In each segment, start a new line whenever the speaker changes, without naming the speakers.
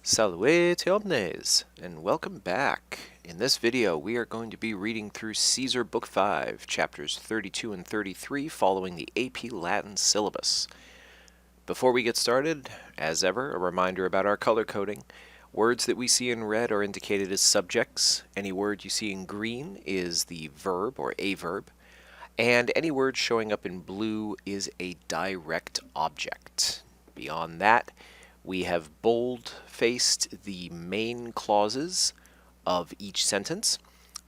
Salute omnes, and welcome back. In this video, we are going to be reading through Caesar Book 5, chapters 32 and 33, following the AP Latin syllabus. Before we get started, as ever, a reminder about our color coding. Words that we see in red are indicated as subjects. Any word you see in green is the verb or a verb. And any word showing up in blue is a direct object. Beyond that, we have bold-faced the main clauses of each sentence,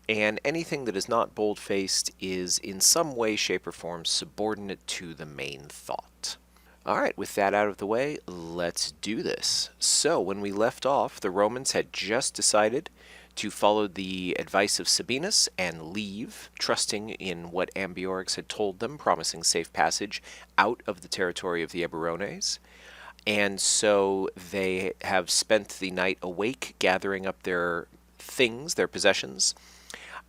and anything that is not bold-faced is in some way, shape, or form subordinate to the main thought. All right, with that out of the way, let's do this. So when we left off, the Romans had just decided to follow the advice of Sabinus and leave, trusting in what Ambiorix had told them, promising safe passage out of the territory of the Eburones. And so they have spent the night awake, gathering up their things, their possessions,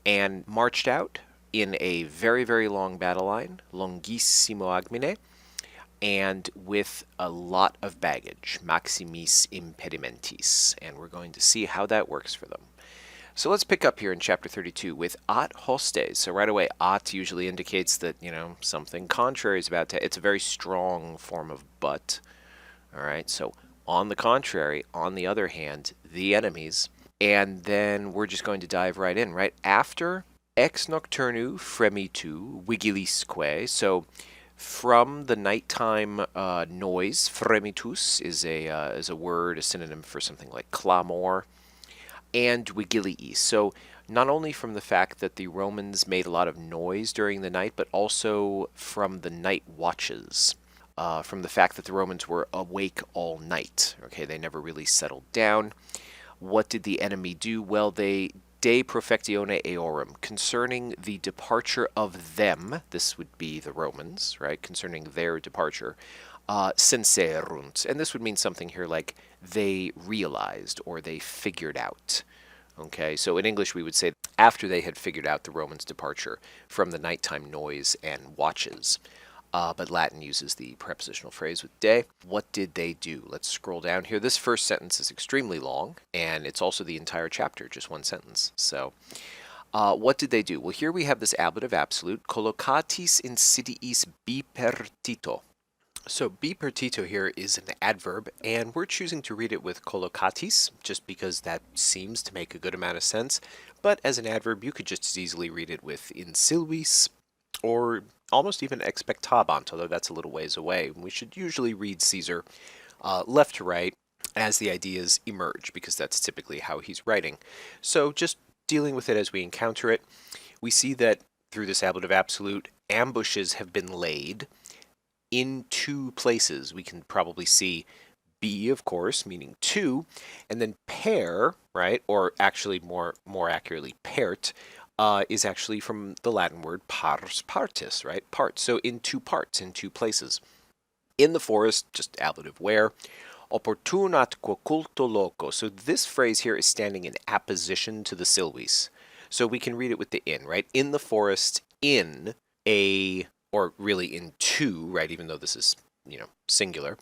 and marched out in a very, very long battle line, longissimo agmine, and with a lot of baggage, maximis impedimentis. And we're going to see how that works for them. So let's pick up here in chapter 32 with at hostes. So right away, at usually indicates that, something contrary is about to. It's a very strong form of but. All right, so on the contrary, on the other hand, the enemies. And then we're just going to dive right in, right? After ex nocturnu fremitu vigilisque. So from the nighttime noise, fremitus is a word, a synonym for something like clamor, and vigilii. So not only from the fact that the Romans made a lot of noise during the night, but also from the night watches. From the fact that the Romans were awake all night. Okay, they never really settled down. What did the enemy do? Well, they de profectione eorum, concerning the departure of them, this would be the Romans, right, concerning their departure, senserunt. And this would mean something here like they realized or they figured out. Okay, so in English we would say after they had figured out the Romans' departure from the nighttime noise and watches. But Latin uses the prepositional phrase with de. What did they do? Let's scroll down here. This first sentence is extremely long, and it's also the entire chapter, just one sentence. So, what did they do? Well, here we have this ablative absolute, collocatis insidiis bipertito. So bipertito here is an adverb, and we're choosing to read it with collocatis, just because that seems to make a good amount of sense. But as an adverb, you could just as easily read it with in sylvis, or almost even expectabant, although that's a little ways away. We should usually read Caesar left to right as the ideas emerge, because that's typically how he's writing. So just dealing with it as we encounter it, we see that through this ablative absolute, ambushes have been laid in two places. We can probably see B, of course, meaning two, and then per, right, or actually more accurately, pert, is actually from the Latin word pars partis, right? Part. So in two parts, in two places. In the forest, just ablative where. Opportunatque culto loco. So this phrase here is standing in apposition to the sylvis. So we can read it with the in, right? In the forest, in a, or really in two, right? Even though this is, singular.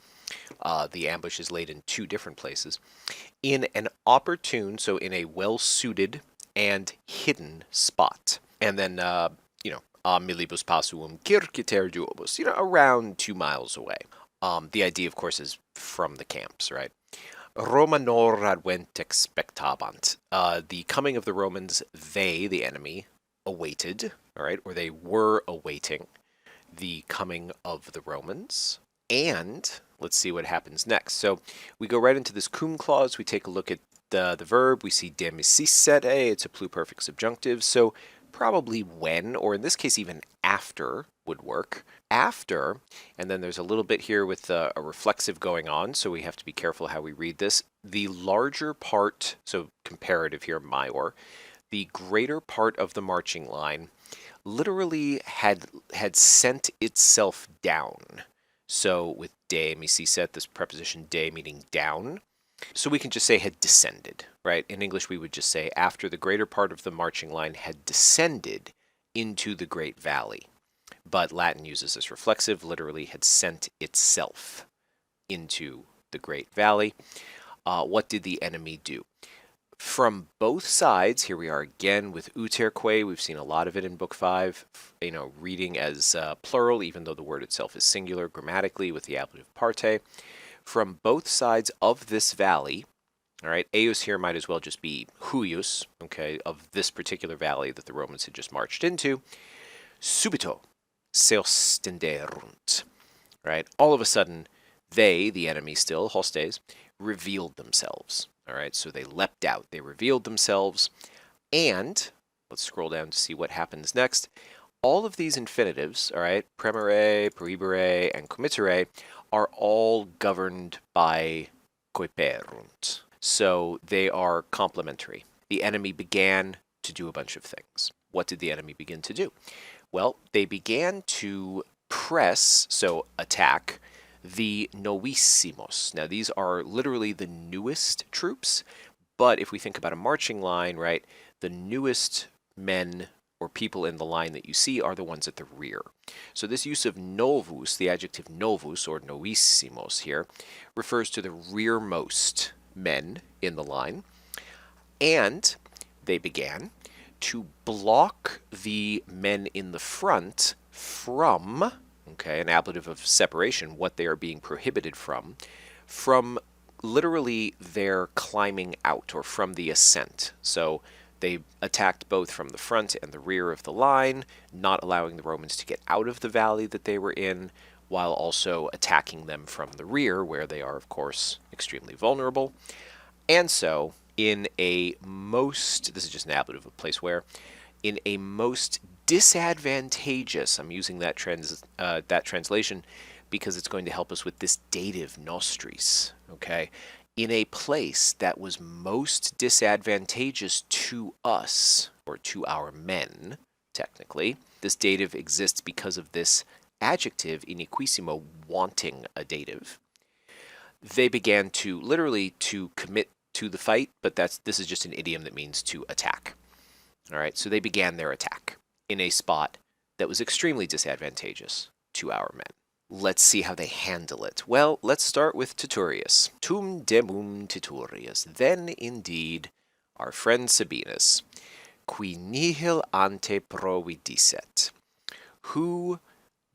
The ambush is laid in two different places. In an opportune, so in a well-suited and hidden spot. And then, a millibus passuum circiter duobus, around 2 miles away. The idea, of course, is from the camps, right? Romanor advent expectabant. The coming of the Romans, they, the enemy, awaited, all right, or they were awaiting the coming of the Romans. And let's see what happens next. So we go right into this cum clause. We take a look at the verb. We see demisicere. It's a pluperfect subjunctive. So probably when, or in this case even after, would work. After, and then there's a little bit here with a reflexive going on, so we have to be careful how we read this. The larger part, so comparative here, maior, the greater part of the marching line literally had sent itself down. So with de misicet, this preposition de meaning down, so we can just say had descended, right? In English, we would just say after the greater part of the marching line had descended into the great valley. But Latin uses this reflexive, literally had sent itself into the great valley. what did the enemy do? From both sides, here we are again with uterque. We've seen a lot of it in Book 5, reading as plural, even though the word itself is singular grammatically with the ablative parte. From both sides of this valley, all right, eius here might as well just be huius, okay, of this particular valley that the Romans had just marched into. Subito se ostenderunt, right? All of a sudden, they, the enemy still, hostes, revealed themselves. All right, so they leapt out, they revealed themselves, and let's scroll down to see what happens next. All of these infinitives, all right, premere, prohibere, and committere, are all governed by coiperunt. So they are complementary. The enemy began to do a bunch of things. What did the enemy begin to do? Well, they began to press, so attack, the novissimos. Now, these are literally the newest troops, but if we think about a marching line, right, the newest men or people in the line that you see are the ones at the rear. So this use of novus, the adjective novus or novissimos here, refers to the rearmost men in the line, and they began to block the men in the front from, okay, an ablative of separation, what they are being prohibited from literally their climbing out or from the ascent. So they attacked both from the front and the rear of the line, not allowing the Romans to get out of the valley that they were in, while also attacking them from the rear, where they are, of course, extremely vulnerable. And so, in a most, this is just an ablative of place where, in a most disadvantageous, I'm using that translation because it's going to help us with this dative nostris, okay? In a place that was most disadvantageous to us, or to our men, technically. This dative exists because of this adjective, iniquissimo, wanting a dative. They began to, literally, to commit to the fight, but this is just an idiom that means to attack. All right, so they began their attack in a spot that was extremely disadvantageous to our men. Let's see how they handle it. Well, let's start with Titurius. Tum demum Titurius. Then, indeed, our friend Sabinus, qui nihil ante providicet, who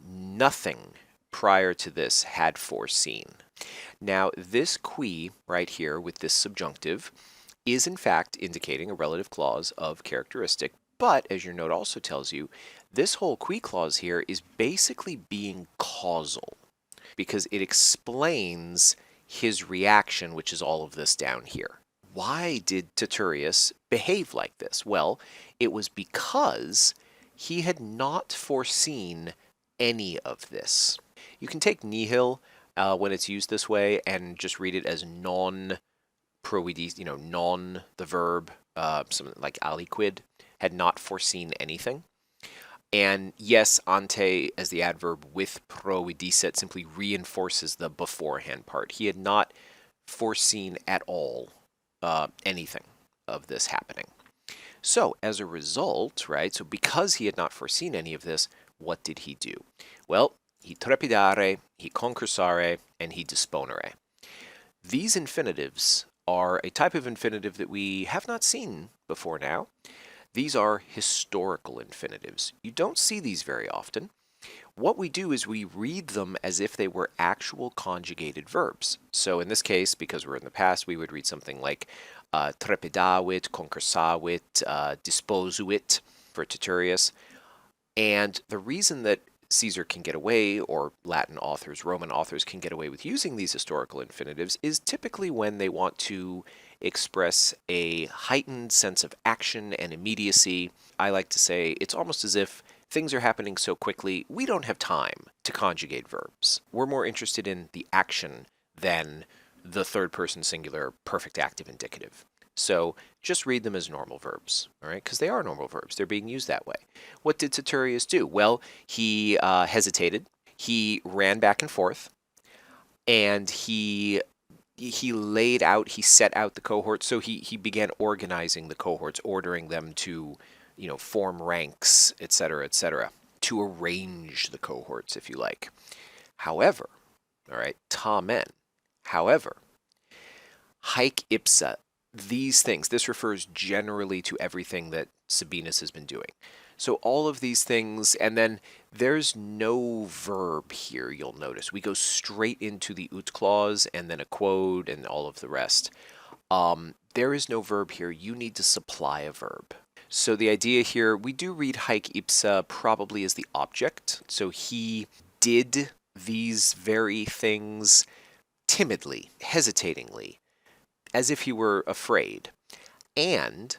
nothing prior to this had foreseen. Now, this qui right here with this subjunctive is in fact indicating a relative clause of characteristic, but as your note also tells you, this whole qui clause here is basically being causal because it explains his reaction, which is all of this down here. Why did Titurius behave like this? Well, it was because he had not foreseen any of this. You can take nihil when it's used this way and just read it as non providis, non the verb, something like aliquid, had not foreseen anything. And yes, ante as the adverb with providicet simply reinforces the beforehand part. He had not foreseen at all anything of this happening. So as a result, right, so because he had not foreseen any of this, what did he do? Well, he trepidare, he concursare, and he disponere. These infinitives are a type of infinitive that we have not seen before now. These are historical infinitives. You don't see these very often. What we do is we read them as if they were actual conjugated verbs. So in this case, because we're in the past, we would read something like trepidavit, concursavit, disposuit for Titurius. And the reason that Caesar can get away, or Latin authors, Roman authors can get away with using these historical infinitives is typically when they want to express a heightened sense of action and immediacy. I like to say it's almost as if things are happening so quickly, we don't have time to conjugate verbs. We're more interested in the action than the third person singular perfect active indicative. So just read them as normal verbs, all right? Because they are normal verbs. They're being used that way. What did Titurius do? Well, he hesitated. He ran back and forth, and he laid out, he set out the cohorts. So he began organizing the cohorts, ordering them to, form ranks, etc., to arrange the cohorts, if you like. However, all right, tamen, however, Haec ipsa, these things. This refers generally to everything that Sabinus has been doing. So all of these things, and then there's no verb here, you'll notice. We go straight into the ut clause and then a quote and all of the rest. There is no verb here. You need to supply a verb. So the idea here, we do read haec ipsa probably as the object. So he did these very things timidly, hesitatingly, as if he were afraid. And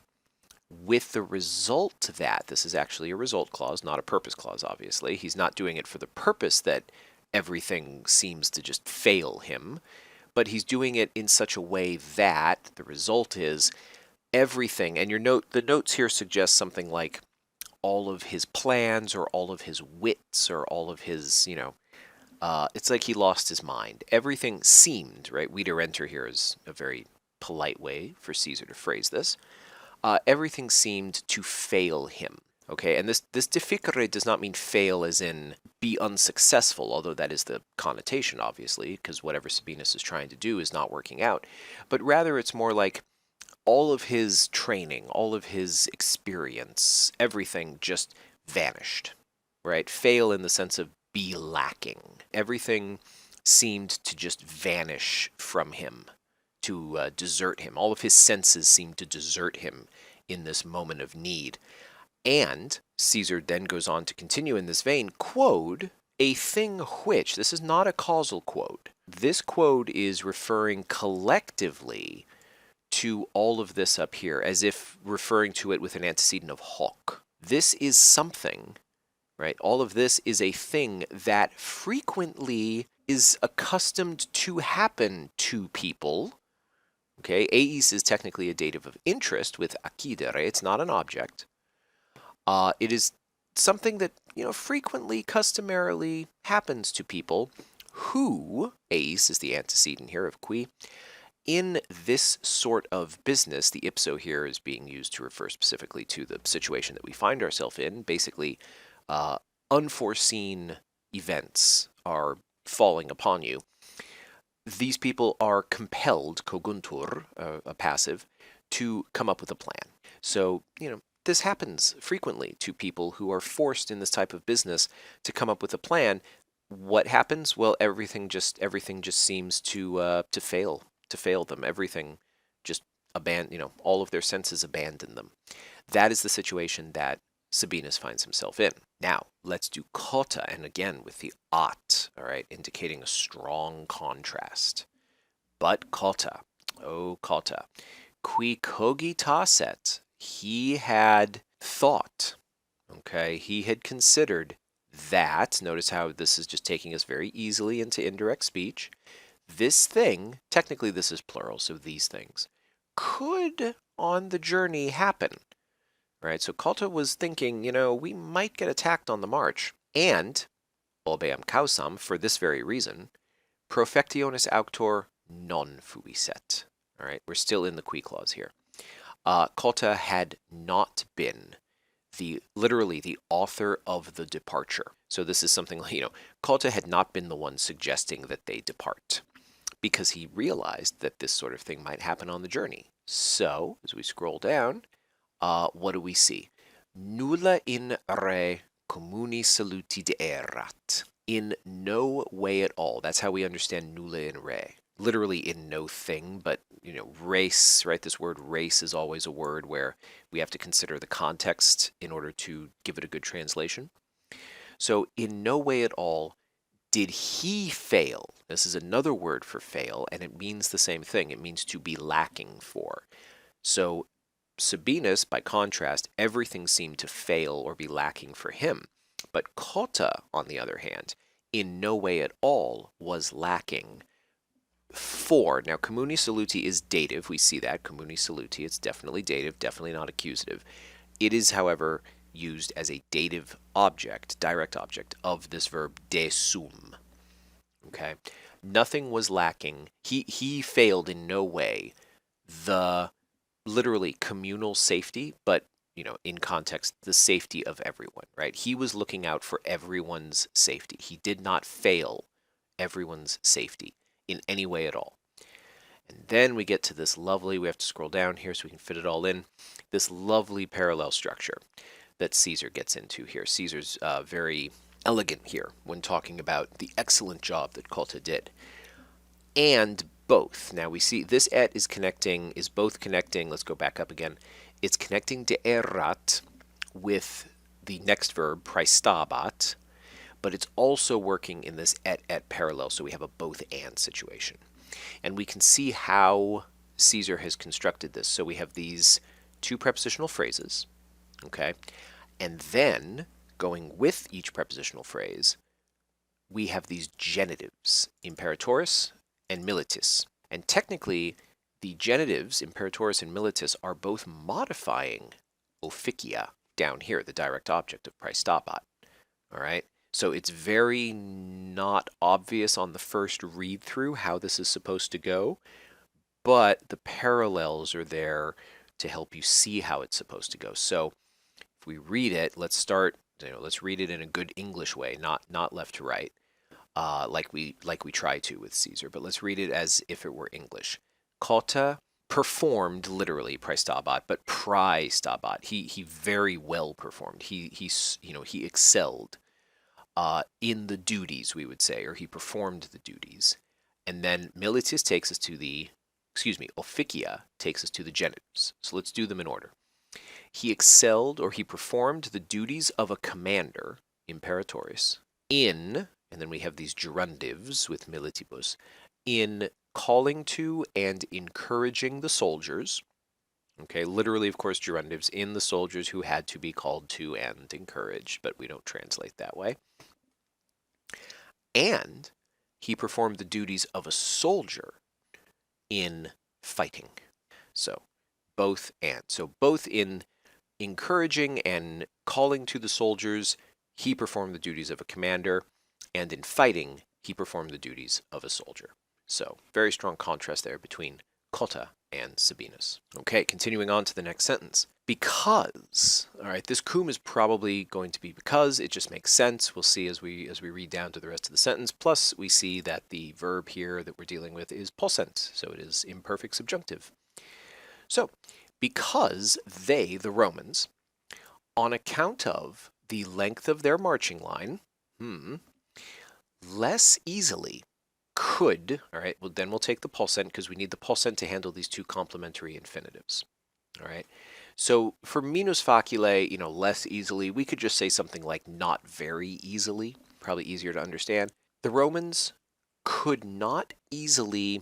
with the result that, this is actually a result clause, not a purpose clause, obviously. He's not doing it for the purpose that everything seems to just fail him, but he's doing it in such a way that the result is everything, and the notes here suggest something like all of his plans or all of his wits or all of his, it's like he lost his mind. Everything seemed, right? Viderenter here is a very polite way for Caesar to phrase this. Everything seemed to fail him. Okay, and this deficere does not mean fail as in be unsuccessful, although that is the connotation, obviously, because whatever Sabinus is trying to do is not working out. But rather, it's more like all of his training, all of his experience, everything just vanished, right? Fail in the sense of be lacking. Everything seemed to just vanish from him, to desert him. All of his senses seemed to desert him in this moment of need. And Caesar then goes on to continue in this vein, quod, a thing which, this is not a causal quote. This quote is referring collectively to all of this up here, as if referring to it with an antecedent of hoc. This is something, right? All of this is a thing that frequently is accustomed to happen to people. Okay, eis is technically a dative of interest with accidere. It's not an object. It is something that, frequently, customarily happens to people who, eis is the antecedent here of qui, in this sort of business, the ipso here is being used to refer specifically to the situation that we find ourselves in. Basically, unforeseen events are falling upon you. These people are compelled, coguntur, a passive, to come up with a plan. So, this happens frequently to people who are forced in this type of business to come up with a plan. What happens? Well, everything just seems to fail them. Everything just all of their senses abandon them. That is the situation that Sabinus finds himself in. Now, let's do kota, and again with the ot, all right, indicating a strong contrast. But kota, oh kota, qui cogitaset, he had thought, okay, he had considered that, notice how this is just taking us very easily into indirect speech, this thing, technically this is plural, so these things, could on the journey happen. Right, so Kota was thinking, we might get attacked on the march. And, obeam causam, for this very reason, profectionis auctor non fuiset. All right, we're still in the qui clause here. Kota had not been literally the author of the departure. So this is something like, Kota had not been the one suggesting that they depart, because he realized that this sort of thing might happen on the journey. So, as we scroll down, what do we see? Nulla in re communi saluti deerat. In no way at all. That's how we understand nulla in re. Literally in no thing, but, race, right? This word race is always a word where we have to consider the context in order to give it a good translation. So, in no way at all did he fail. This is another word for fail, and it means the same thing. It means to be lacking for. So, Sabinus, by contrast, everything seemed to fail or be lacking for him. But Kota, on the other hand, in no way at all was lacking for. Now, communi saluti is dative. We see that. Communi saluti, it's definitely dative, definitely not accusative. It is, however, used as a dative object, direct object, of this verb de sum. Okay? Nothing was lacking. He failed in no way. The literally communal safety, but, in context, the safety of everyone, right? He was looking out for everyone's safety. He did not fail everyone's safety in any way at all. And then we get to this lovely, we have to scroll down here so we can fit it all in, this lovely parallel structure that Caesar gets into here. Caesar's very elegant here when talking about the excellent job that Cotta did. And both. Now we see this et is both connecting, let's go back up again, it's connecting de erat with the next verb, praestabat, but it's also working in this et parallel, so we have a both and situation. And we can see how Caesar has constructed this. So we have these two prepositional phrases, okay? And then, going with each prepositional phrase, we have these genitives, imperatoris and militis. And technically, the genitives, imperatoris and militis, are both modifying officia down here, the direct object of praestabat, all right? So it's very not obvious on the first read-through how this is supposed to go, but the parallels are there to help you see how it's supposed to go. So if we read it, let's start, let's read it in a good English way, not left to right, like we try to with Caesar, but let's read it as if it were English. Cotta performed literally praestabat, but praestabat. He very well performed. He excelled in the duties, we would say, or he performed the duties. And then militis takes us to the, officia takes us to the genitives. So let's do them in order. He excelled, or he performed the duties of a commander, imperatoris, in, and then we have these gerundives with militibus, in calling to and encouraging the soldiers. Okay, literally, of course, gerundives in the soldiers who had to be called to and encouraged, but we don't translate that way. And he performed the duties of a soldier in fighting. So both and. So both in encouraging and calling to the soldiers, he performed the duties of a commander, and in fighting, he performed the duties of a soldier. So very strong contrast there between Cotta and Sabinus. Okay, continuing on to the next sentence. Because, all right, this cum is probably going to be because, it just makes sense. We'll see as we read down to the rest of the sentence. Plus, we see that the verb here that we're dealing with is possent, so it is imperfect subjunctive. So, because they, the Romans, on account of the length of their marching line, less easily could, all right, well, then we'll take the possent because we need the possent to handle these two complementary infinitives, all right? So for minus facile, less easily, we could just say something like not very easily, probably easier to understand. The Romans could not easily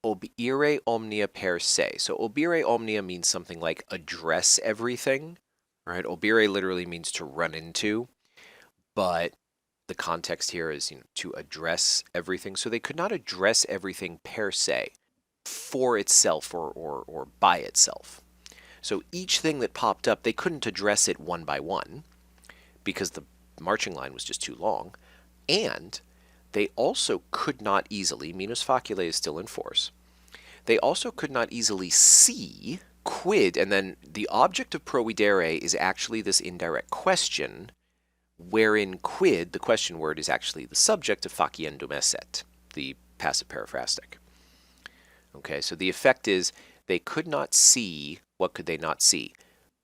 obire omnia per se. So obire omnia means something like address everything, right? Obire literally means to run into, but the context here is to address everything. So they could not address everything per se, for itself or by itself. So each thing that popped up, they couldn't address it one by one because the marching line was just too long. And they also could not easily, minus facile is still in force, they also could not easily see quid, and then the object of providere is actually this indirect question, wherein quid, the question word, is actually the subject of faciendum esset, the passive periphrastic. Okay, so the effect is they could not see, what could they not see?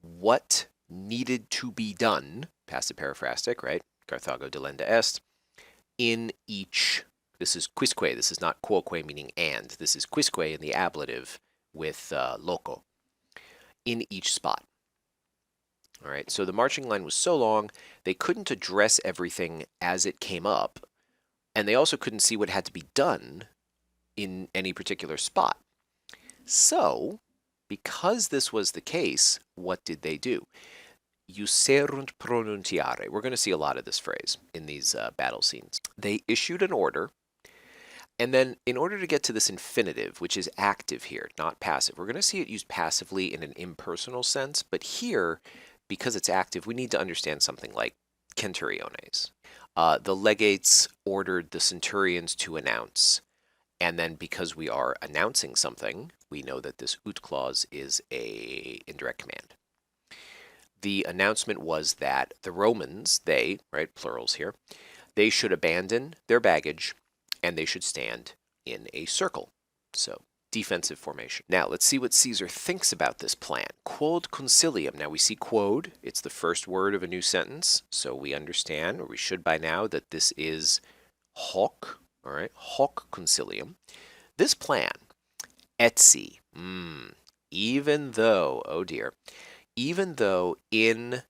What needed to be done, passive periphrastic, right? Carthago delenda est, in each, this is quisque, this is not quoque meaning and, this is quisque in the ablative with loco, in each spot. All right, so the marching line was so long, they couldn't address everything as it came up, and they also couldn't see what had to be done in any particular spot. So, because this was the case, what did they do? Userunt pronuntiare. We're going to see a lot of this phrase in these battle scenes. They issued an order, and then in order to get to this infinitive, which is active here, not passive, we're going to see it used passively in an impersonal sense, but here, because it's active, we need to understand something like centuriones. The legates ordered the centurions to announce, and then because we are announcing something, we know that this ut clause is a indirect command. The announcement was that the Romans, they, right, plurals here, they should abandon their baggage and they should stand in a circle. So defensive formation. Now, let's see what Caesar thinks about this plan. Quod consilium. Now, we see quod. It's the first word of a new sentence, so we understand, or we should by now, that this is hoc, all right? Hoc consilium. This plan, etsi, even though, oh dear, even though in,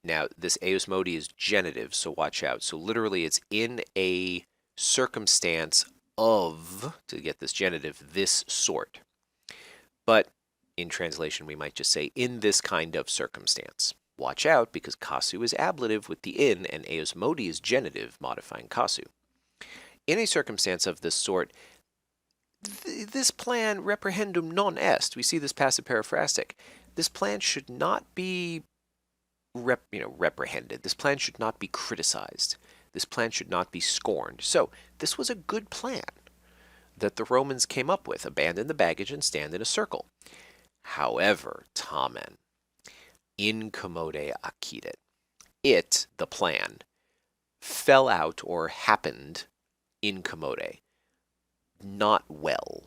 now this eus modi is genitive, so watch out. So literally it's in a circumstance of, to get this genitive, this sort. But in translation, we might just say in this kind of circumstance. Watch out, because kasu is ablative with the in, and eus modi is genitive, modifying kasu. In a circumstance of this sort, this plan reprehendum non est. We see this passive periphrastic. This plan should not be reprehended. This plan should not be criticized. This plan should not be scorned. So this was a good plan that the Romans came up with. Abandon the baggage and stand in a circle. However, tamen, incommode accidit. It, the plan, fell out or happened incommode. Not well.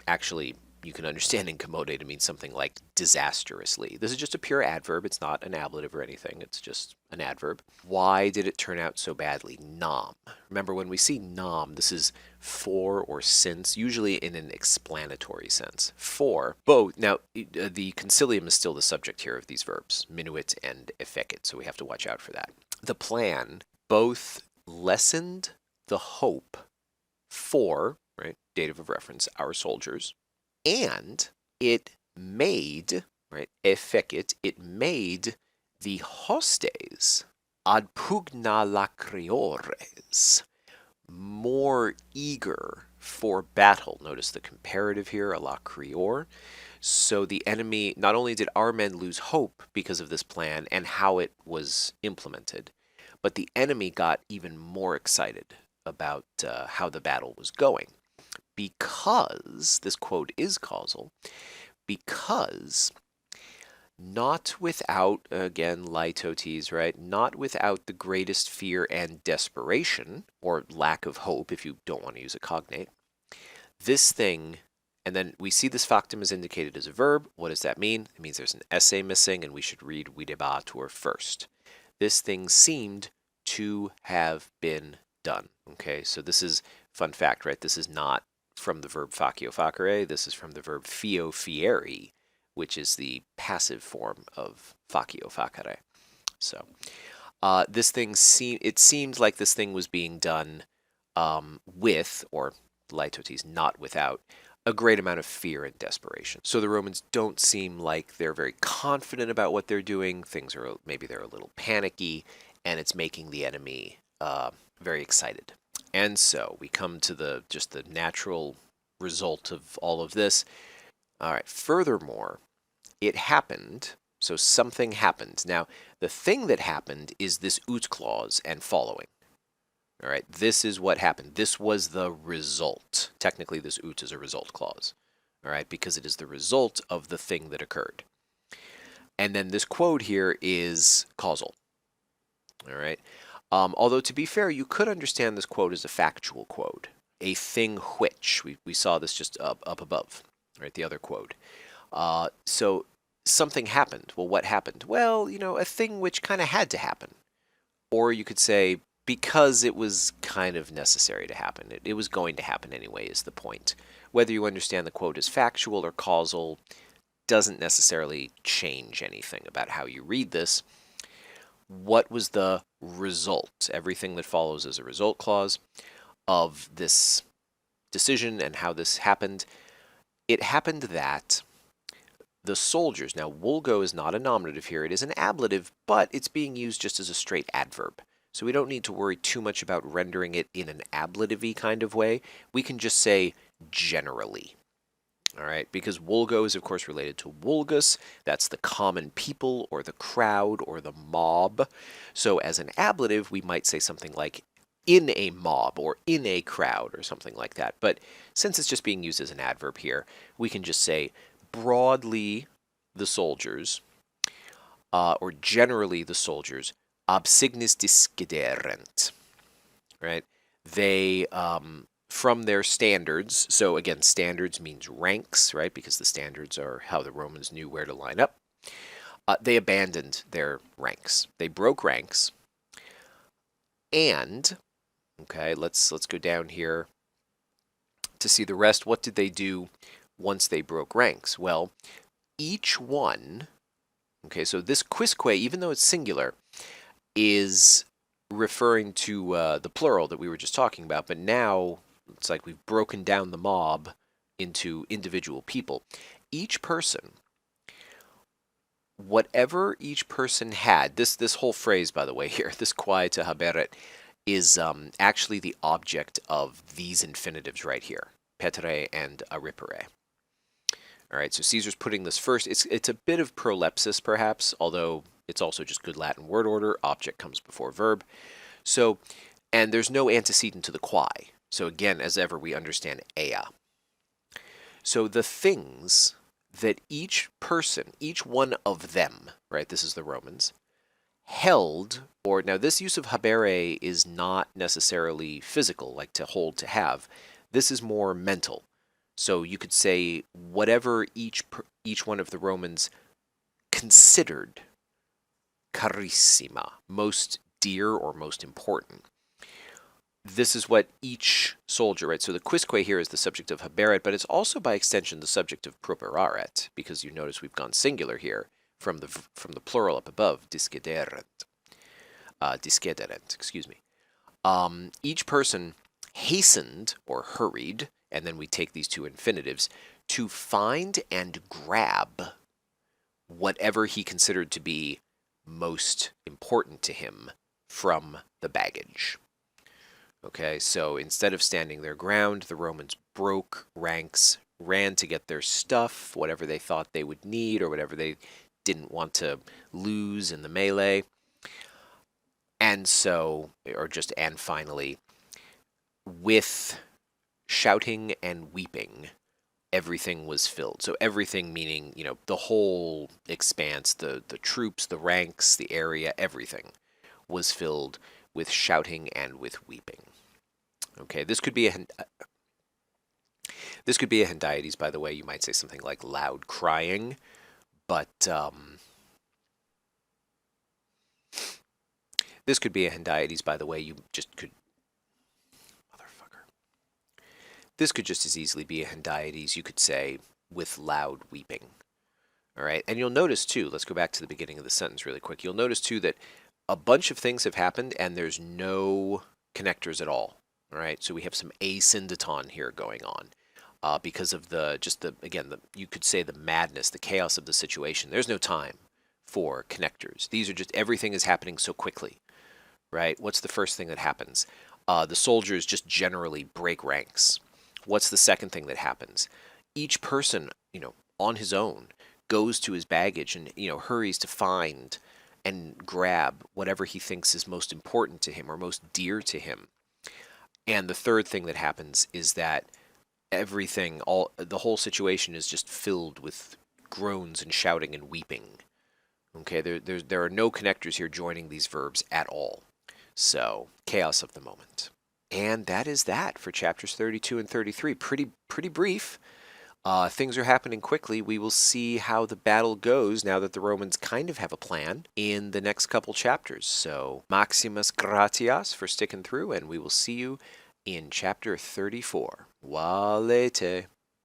Actually, you can understand incommode to mean something like disastrously. This is just a pure adverb. It's not an ablative or anything. It's just an adverb. Why did it turn out so badly? Nam. Remember, when we see nam, this is for or since, usually in an explanatory sense. For, both. Now, the concilium is still the subject here of these verbs, minuit and effecit, so we have to watch out for that. The plan both lessened the hope for, right, dative of reference, our soldiers, and it made, right, effecit, it made the hostes ad pugna lacriores more eager for battle. Notice the comparative here, a lacrior. So the enemy, not only did our men lose hope because of this plan and how it was implemented, but the enemy got even more excited about how the battle was going. Because, this quote is causal, because not without, again, litotes, right? Not without the greatest fear and desperation, or lack of hope if you don't want to use a cognate, this thing, and then we see this factum is indicated as a verb. What does that mean? It means there's an essay missing, and we should read videbatur first. This thing seemed to have been done. Okay, so this is, fun fact, right? This is not from the verb facio facere. This is from the verb fio fieri, which is the passive form of facio facere. So this thing it seemed like this thing was being done with, or litotes, not without, a great amount of fear and desperation. So the Romans don't seem like they're very confident about what they're doing. Things are, maybe they're a little panicky, and it's making the enemy very excited. And so we come to just the natural result of all of this. All right, furthermore, it happened, so something happened. Now, the thing that happened is this ut clause and following. All right, this is what happened. This was the result. Technically, this ut is a result clause, all right, because it is the result of the thing that occurred. And then this quote here is causal, all right. Although, to be fair, you could understand this quote as a factual quote, a thing which. We saw this just up above, right, the other quote. So something happened. Well, what happened? Well, a thing which kind of had to happen. Or you could say, because it was kind of necessary to happen. It was going to happen anyway, is the point. Whether you understand the quote as factual or causal doesn't necessarily change anything about how you read this. What was the result? Everything that follows is a result clause of this decision and how this happened. It happened that the soldiers, now vulgo is not a nominative here, it is an ablative, but it's being used just as a straight adverb. So we don't need to worry too much about rendering it in an ablative-y kind of way. We can just say generally. All right, because vulgo is, of course, related to vulgus. That's the common people or the crowd or the mob. So as an ablative, we might say something like in a mob or in a crowd or something like that. But since it's just being used as an adverb here, we can just say broadly the soldiers, or generally the soldiers, ab signis disciderent, right? They from their standards. So again, standards means ranks, right? Because the standards are how the Romans knew where to line up. They abandoned their ranks. They broke ranks. And, okay, let's go down here to see the rest. What did they do once they broke ranks? Well, each one, okay, so this quisque, even though it's singular, is referring to the plural that we were just talking about, but now it's like we've broken down the mob into individual people. Each person, whatever each person had, this whole phrase, by the way, here, this quae to haberet, is actually the object of these infinitives right here, petere and aripere. All right, so Caesar's putting this first. It's a bit of prolepsis, perhaps, although it's also just good Latin word order. Object comes before verb. So, and there's no antecedent to the quae. So again, as ever, we understand ea. So the things that each person, each one of them, right, this is the Romans, held, or now this use of habere is not necessarily physical, like to hold, to have. This is more mental. So you could say whatever each one of the Romans considered carissima, most dear or most important. This is what each soldier, right? So the quisque here is the subject of haberet, but it's also by extension the subject of properaret, because you notice we've gone singular here from the plural up above, discederent. Excuse me. Each person hastened or hurried, and then we take these two infinitives, to find and grab whatever he considered to be most important to him from the baggage. Okay, so instead of standing their ground, the Romans broke ranks, ran to get their stuff, whatever they thought they would need or whatever they didn't want to lose in the melee. And so, and finally, with shouting and weeping, everything was filled. So everything meaning, the whole expanse, the troops, the ranks, the area, everything was filled with shouting and with weeping. Okay, this could be a hendiades, by the way. You might say something like loud crying, but this could be a hendiades, by the way. You just could, motherfucker. This could just as easily be a hendiades. You could say with loud weeping. All right, and you'll notice too. Let's go back to the beginning of the sentence really quick. You'll notice too that a bunch of things have happened and there's no connectors at all. All right, so we have some asyndeton here going on because of you could say the madness, the chaos of the situation. There's no time for connectors. These are just, everything is happening so quickly, right? What's the first thing that happens? The soldiers just generally break ranks. What's the second thing that happens? Each person, on his own, goes to his baggage and, hurries to find and grab whatever he thinks is most important to him or most dear to him. And the third thing that happens is that the whole situation is just filled with groans and shouting and weeping. Okay, there are no connectors here joining these verbs at all. So, chaos of the moment. And that is that for chapters 32 and 33. Pretty brief. Things are happening quickly. We will see how the battle goes now that the Romans kind of have a plan in the next couple chapters. So, maximus gratias for sticking through, and we will see you in chapter 34. Valete.